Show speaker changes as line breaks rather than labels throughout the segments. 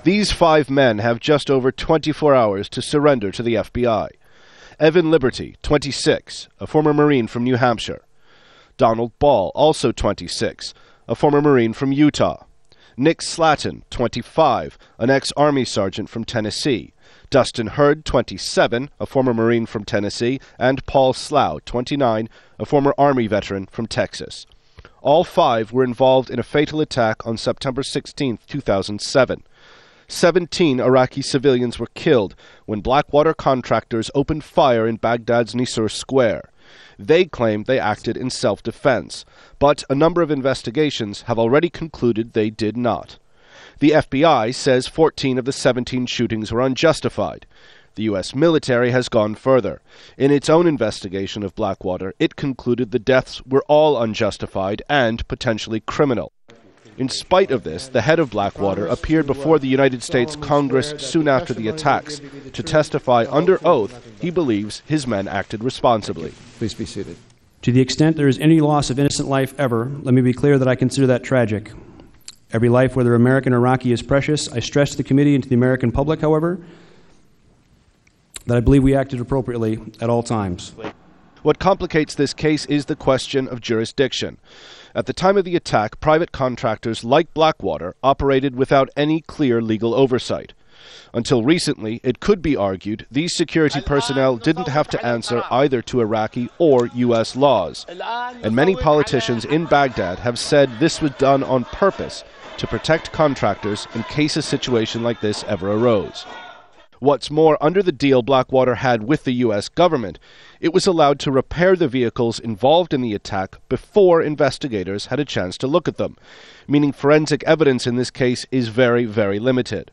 These 5 men have just over 24 hours to surrender to the FBI. Evan Liberty, 26, a former Marine from New Hampshire. Donald Ball, also 26, a former Marine from Utah. Nick Slatton, 25, an ex-Army sergeant from Tennessee. Dustin Hurd, 27, a former Marine from Tennessee, and Paul Slough, 29, a former Army veteran from Texas. All 5 were involved in a fatal attack on September 16, 2007. 17 Iraqi civilians were killed when Blackwater contractors opened fire in Baghdad's Nisur Square. They claim they acted in self-defense, but a number of investigations have already concluded they did not. The FBI says 14 of the 17 shootings were unjustified. The U.S. military has gone further. In its own investigation of Blackwater, it concluded the deaths were all unjustified and potentially criminal. In spite of this, the head of Blackwater appeared before the United States Congress soon after the attacks to testify under oath he believes his men acted responsibly.
Please be seated.
To the extent there is any loss of innocent life ever, let me be clear that I consider that tragic. Every life, whether American or Iraqi, is precious. I stress to the committee and to the American public, however, that I believe we acted appropriately at all times.
What complicates this case is the question of jurisdiction. At the time of the attack, private contractors like Blackwater operated without any clear legal oversight. Until recently, it could be argued these security personnel didn't have to answer either to Iraqi or U.S. laws. And many politicians in Baghdad have said this was done on purpose to protect contractors in case a situation like this ever arose. What's more, under the deal Blackwater had with the U.S. government, it was allowed to repair the vehicles involved in the attack before investigators had a chance to look at them, meaning forensic evidence in this case is very, very limited.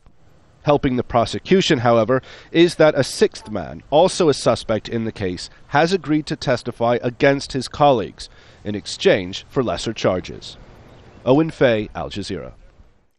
Helping the prosecution, however, is that a 6th man, also a suspect in the case, has agreed to testify against his colleagues in exchange for lesser charges. Owen, Al Jazeera.